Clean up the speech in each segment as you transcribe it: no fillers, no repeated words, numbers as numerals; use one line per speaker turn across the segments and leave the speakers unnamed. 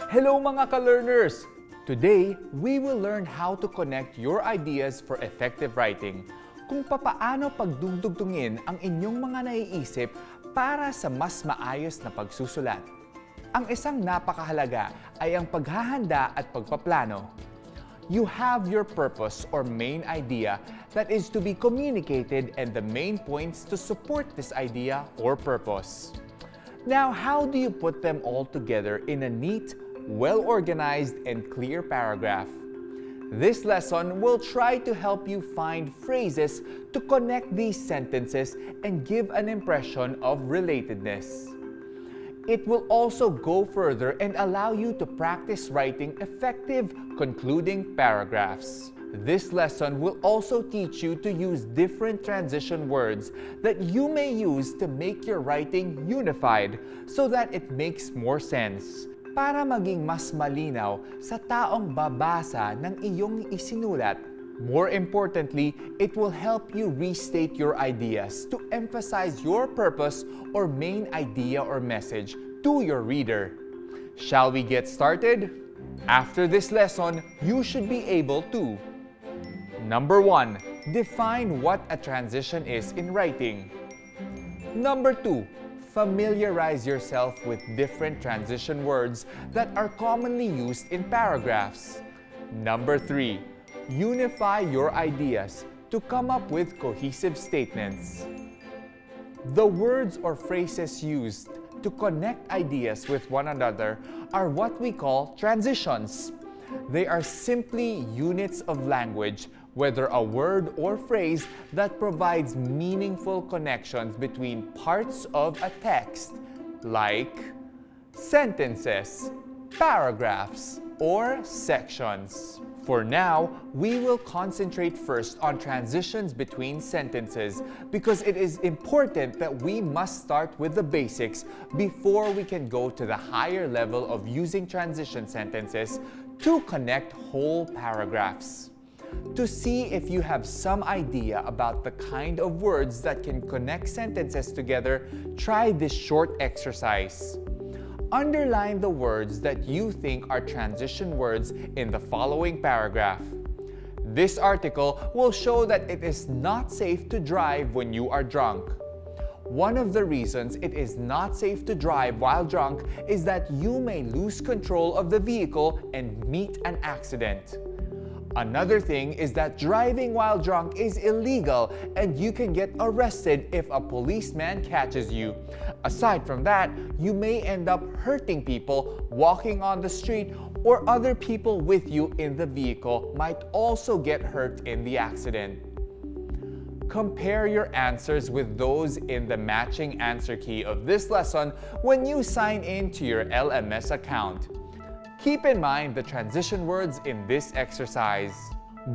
Hello mga ka-learners! Today, we will learn how to connect your ideas for effective writing. Kung papaano pagdugtungin ang inyong mga naiisip para sa mas maayos na pagsusulat. Ang isang napakahalaga ay ang paghahanda at pagpaplano. You have your purpose or main idea that is to be communicated and the main points to support this idea or purpose. Now, how do you put them all together in a neat, well-organized, and clear paragraph? This lesson will try to help you find phrases to connect these sentences and give an impression of relatedness. It will also go further and allow you to practice writing effective, concluding paragraphs. This lesson will also teach you to use different transition words that you may use to make your writing unified so that it makes more sense. Para maging mas malinaw sa taong babasa ng iyong isinulat. More importantly, it will help you restate your ideas to emphasize your purpose or main idea or message to your reader. Shall we get started? After this lesson, you should be able to: Number 1. Define what a transition is in writing. Number 2. Familiarize yourself with different transition words that are commonly used in paragraphs. Number 3. Unify your ideas to come up with cohesive statements. The words or phrases used to connect ideas with one another are what we call transitions. They are simply units of language, whether a word or phrase that provides meaningful connections between parts of a text, like sentences, paragraphs, or sections. For now, we will concentrate first on transitions between sentences because it is important that we must start with the basics before we can go to the higher level of using transition sentences to connect whole paragraphs. To see if you have some idea about the kind of words that can connect sentences together, try this short exercise. Underline the words that you think are transition words in the following paragraph. This article will show that it is not safe to drive when you are drunk. One of the reasons it is not safe to drive while drunk is that you may lose control of the vehicle and meet an accident. Another thing is that driving while drunk is illegal and you can get arrested if a policeman catches you. Aside from that, you may end up hurting people walking on the street, or other people with you in the vehicle might also get hurt in the accident. Compare your answers with those in the matching answer key of this lesson when you sign in to your LMS account. Keep in mind the transition words in this exercise.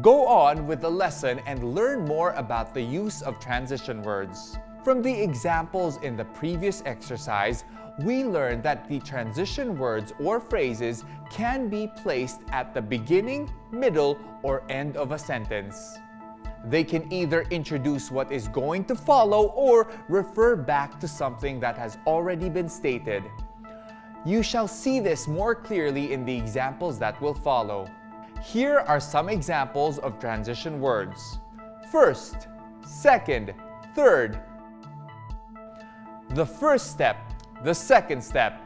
Go on with the lesson and learn more about the use of transition words. From the examples in the previous exercise, we learned that the transition words or phrases can be placed at the beginning, middle, or end of a sentence. They can either introduce what is going to follow or refer back to something that has already been stated. You shall see this more clearly in the examples that will follow. Here are some examples of transition words. First, second, third. The first step, the second step.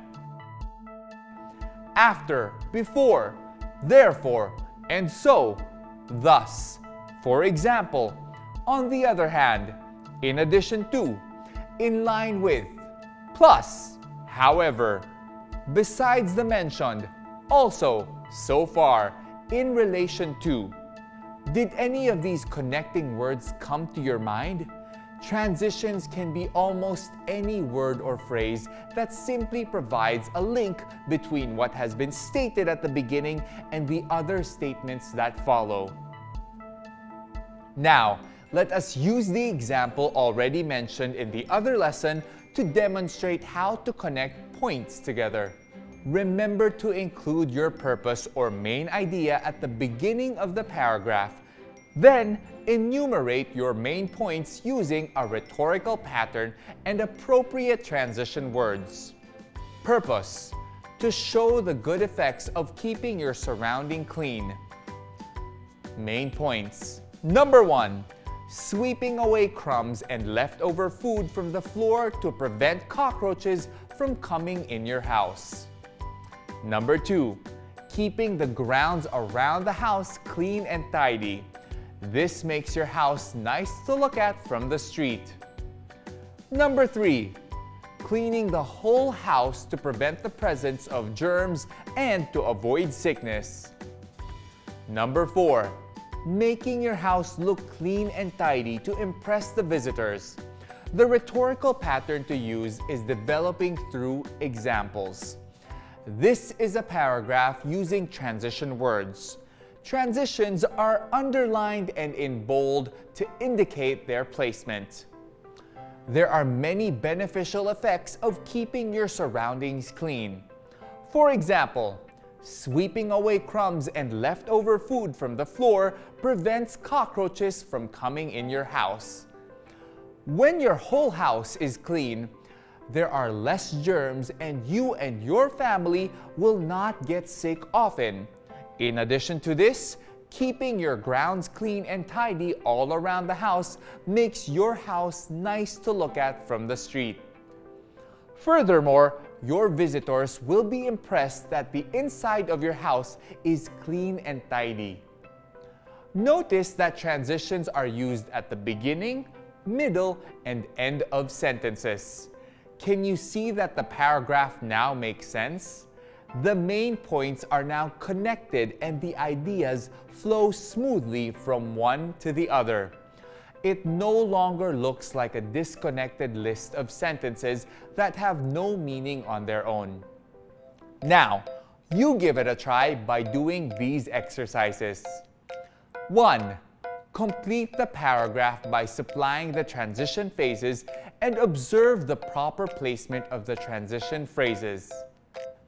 After, before, therefore, and so, thus. For example, on the other hand, in addition to, in line with, plus, however, besides the mentioned, also, so far, in relation to. Did any of these connecting words come to your mind? Transitions can be almost any word or phrase that simply provides a link between what has been stated at the beginning and the other statements that follow. Now, let us use the example already mentioned in the other lesson to demonstrate how to connect points together. Remember to include your purpose or main idea at the beginning of the paragraph. Then, enumerate your main points using a rhetorical pattern and appropriate transition words. Purpose. to show the good effects of keeping your surrounding clean. Main points. Number 1. Sweeping away crumbs and leftover food from the floor to prevent cockroaches from coming in your house. Number 2. Keeping the grounds around the house clean and tidy. This makes your house nice to look at from the street. Number 3. Cleaning the whole house to prevent the presence of germs and to avoid sickness. Number 4. Making your house look clean and tidy to impress the visitors. The rhetorical pattern to use is developing through examples. This is a paragraph using transition words. Transitions are underlined and in bold to indicate their placement. There are many beneficial effects of keeping your surroundings clean. For example, sweeping away crumbs and leftover food from the floor prevents cockroaches from coming in your house. When your whole house is clean, there are less germs and you and your family will not get sick often. In addition to this, keeping your grounds clean and tidy all around the house makes your house nice to look at from the street. Furthermore, your visitors will be impressed that the inside of your house is clean and tidy. Notice that transitions are used at the beginning, middle, and end of sentences. Can you see that the paragraph now makes sense? The main points are now connected and the ideas flow smoothly from one to the other. It no longer looks like a disconnected list of sentences that have no meaning on their own. Now, you give it a try by doing these exercises. 1. Complete the paragraph by supplying the transition phases and observe the proper placement of the transition phrases.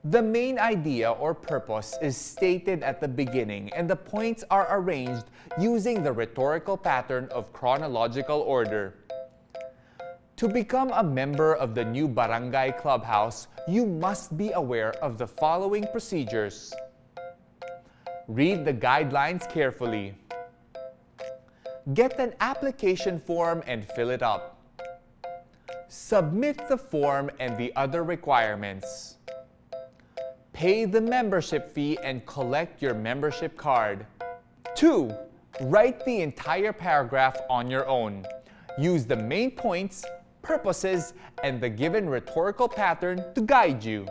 The main idea or purpose is stated at the beginning and the points are arranged using the rhetorical pattern of chronological order. To become a member of the new Barangay Clubhouse, you must be aware of the following procedures. Read the guidelines carefully. Get an application form and fill it up. Submit the form and the other requirements. Pay the membership fee and collect your membership card. 2. Write the entire paragraph on your own. Use the main points, purposes, and the given rhetorical pattern to guide you.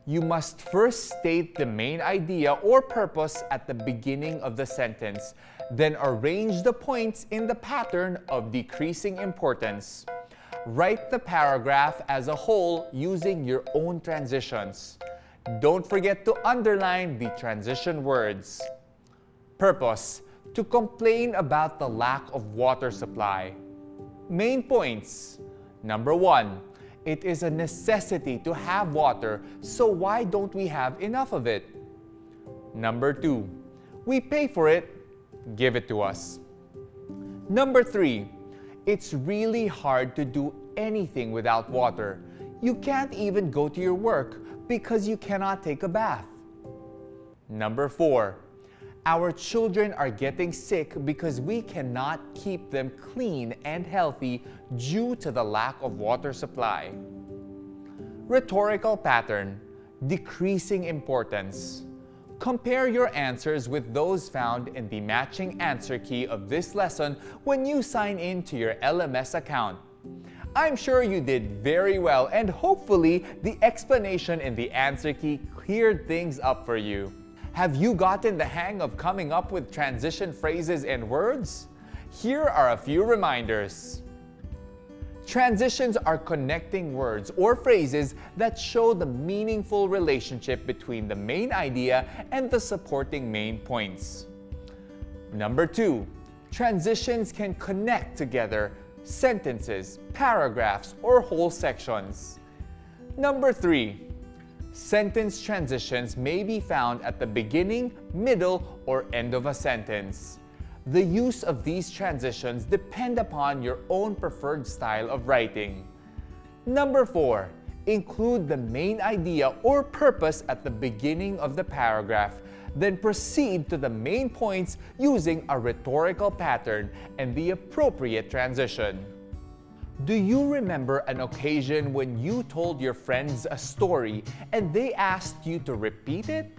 You must first state the main idea or purpose at the beginning of the sentence, then arrange the points in the pattern of decreasing importance. Write the paragraph as a whole using your own transitions. Don't forget to underline the transition words. Purpose: to complain about the lack of water supply. Main points. Number 1, it is a necessity to have water, so why don't we have enough of it? Number 2, we pay for it, give it to us. Number 3, it's really hard to do anything without water. You can't even go to your work because you cannot take a bath. Number 4, our children are getting sick because we cannot keep them clean and healthy due to the lack of water supply. Rhetorical pattern: decreasing importance. Compare your answers with those found in the matching answer key of this lesson when you sign in to your LMS account. I'm sure you did very well and hopefully the explanation in the answer key cleared things up for you. Have you gotten the hang of coming up with transition phrases and words? Here are a few reminders. Transitions are connecting words or phrases that show the meaningful relationship between the main idea and the supporting main points. Number 2, transitions can connect together sentences, paragraphs, or whole sections. Number 3, sentence transitions may be found at the beginning, middle, or end of a sentence. The use of these transitions depend upon your own preferred style of writing. Number 4, Include the main idea or purpose at the beginning of the paragraph. Then proceed to the main points using a rhetorical pattern and the appropriate transition. Do you remember an occasion when you told your friends a story and they asked you to repeat it?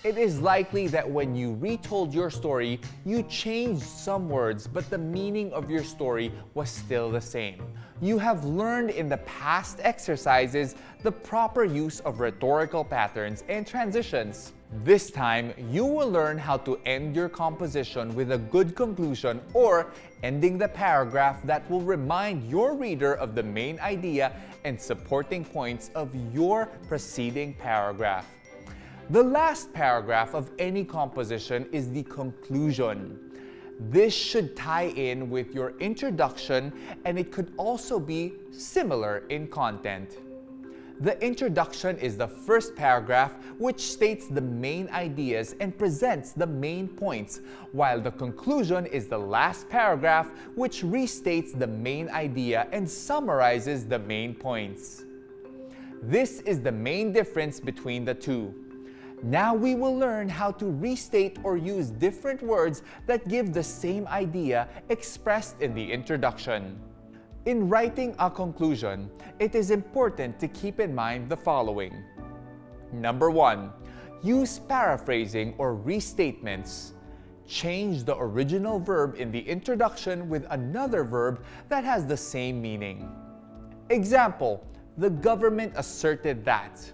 It is likely that when you retold your story, you changed some words, but the meaning of your story was still the same. You have learned in the past exercises the proper use of rhetorical patterns and transitions. This time, you will learn how to end your composition with a good conclusion or ending the paragraph that will remind your reader of the main idea and supporting points of your preceding paragraph. The last paragraph of any composition is the conclusion. This should tie in with your introduction, and it could also be similar in content. The introduction is the first paragraph, which states the main ideas and presents the main points, while the conclusion is the last paragraph, which restates the main idea and summarizes the main points. This is the main difference between the two. Now we will learn how to restate or use different words that give the same idea expressed in the introduction. In writing a conclusion, it is important to keep in mind the following. Number 1, use paraphrasing or restatements. Change the original verb in the introduction with another verb that has the same meaning. Example, the government asserted that.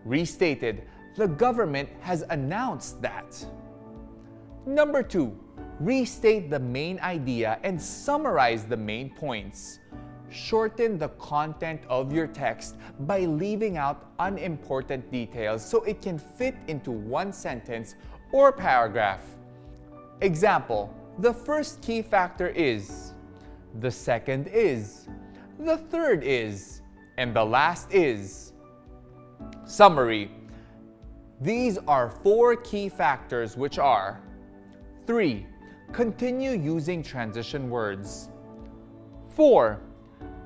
Restated, the government has announced that. Number 2, restate the main idea and summarize the main points. Shorten the content of your text by leaving out unimportant details so it can fit into one sentence or paragraph. Example, the first key factor is, the second is, the third is, and the last is. Summary. These are 4 key factors, which are 3. Continue using transition words. 4.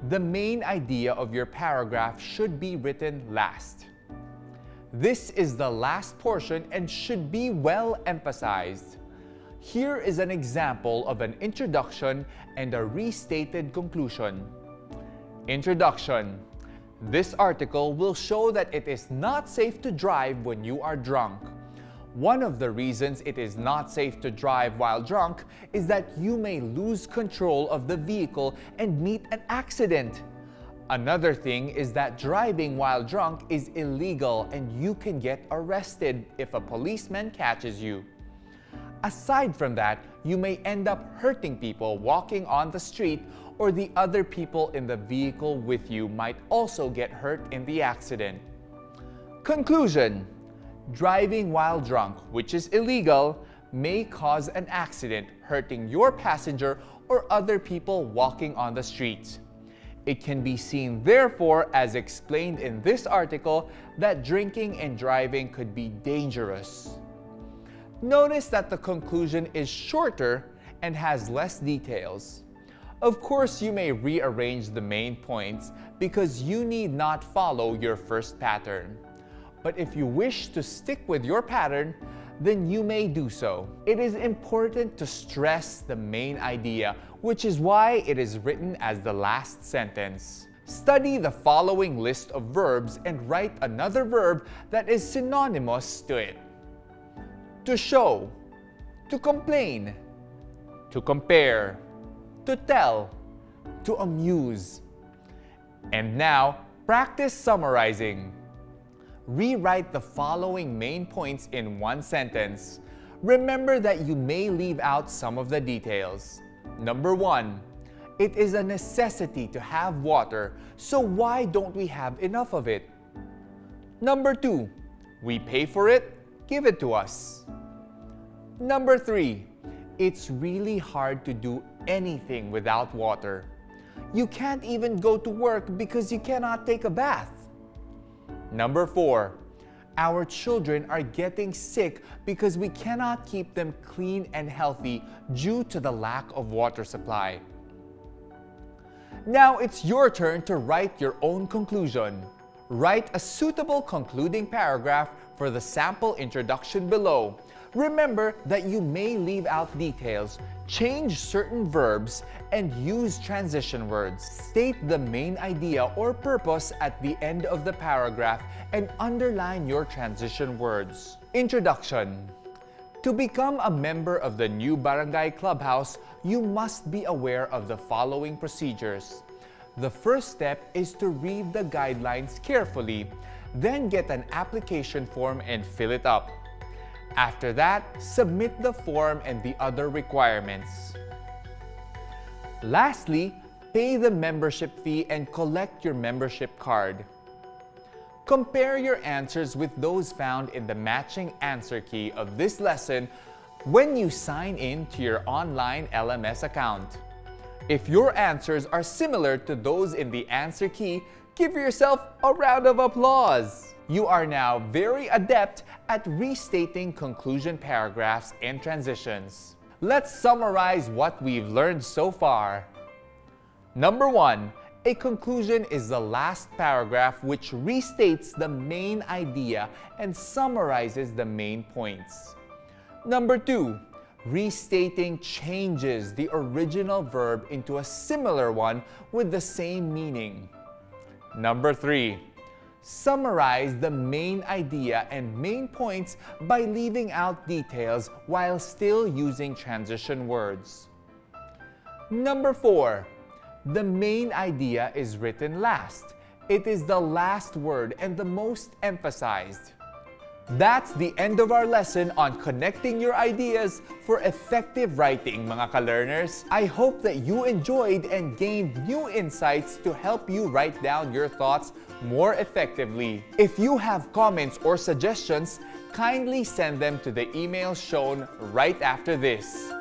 The main idea of your paragraph should be written last. This is the last portion and should be well emphasized. Here is an example of an introduction and a restated conclusion. Introduction. This article will show that it is not safe to drive when you are drunk. One of the reasons it is not safe to drive while drunk is that you may lose control of the vehicle and meet an accident. Another thing is that driving while drunk is illegal and you can get arrested if a policeman catches you. Aside from that, you may end up hurting people walking on the street, or the other people in the vehicle with you might also get hurt in the accident. Conclusion. Driving while drunk, which is illegal, may cause an accident, hurting your passenger or other people walking on the street. It can be seen, therefore, as explained in this article, that drinking and driving could be dangerous. Notice that the conclusion is shorter and has less details. Of course, you may rearrange the main points because you need not follow your first pattern. But if you wish to stick with your pattern, then you may do so. It is important to stress the main idea, which is why it is written as the last sentence. Study the following list of verbs and write another verb that is synonymous to it. To show, to complain, to compare, to tell, to amuse. And now, practice summarizing. Rewrite the following main points in one sentence. Remember that you may leave out some of the details. Number 1, it is a necessity to have water, so why don't we have enough of it? Number 2, we pay for it, give it to us. Number 3, it's really hard to do anything without water. You can't even go to work because you cannot take a bath. Number 4, our children are getting sick because we cannot keep them clean and healthy due to the lack of water supply. Now it's your turn to write your own conclusion. Write a suitable concluding paragraph for the sample introduction below. Remember that you may leave out details, change certain verbs, and use transition words. State the main idea or purpose at the end of the paragraph and underline your transition words. Introduction. To become a member of the new Barangay Clubhouse, you must be aware of the following procedures. The first step is to read the guidelines carefully, then get an application form and fill it up. After that, submit the form and the other requirements. Lastly, pay the membership fee and collect your membership card. Compare your answers with those found in the matching answer key of this lesson when you sign in to your online LMS account. If your answers are similar to those in the answer key, give yourself a round of applause. You are now very adept at restating conclusion paragraphs and transitions. Let's summarize what we've learned so far. Number 1, a conclusion is the last paragraph which restates the main idea and summarizes the main points. Number 2, restating changes the original verb into a similar one with the same meaning. Number 3, summarize the main idea and main points by leaving out details while still using transition words. Number 4, the main idea is written last. It is the last word and the most emphasized. That's the end of our lesson on connecting your ideas for effective writing, mga ka-learners. I hope that you enjoyed and gained new insights to help you write down your thoughts more effectively. If you have comments or suggestions, kindly send them to the email shown right after this.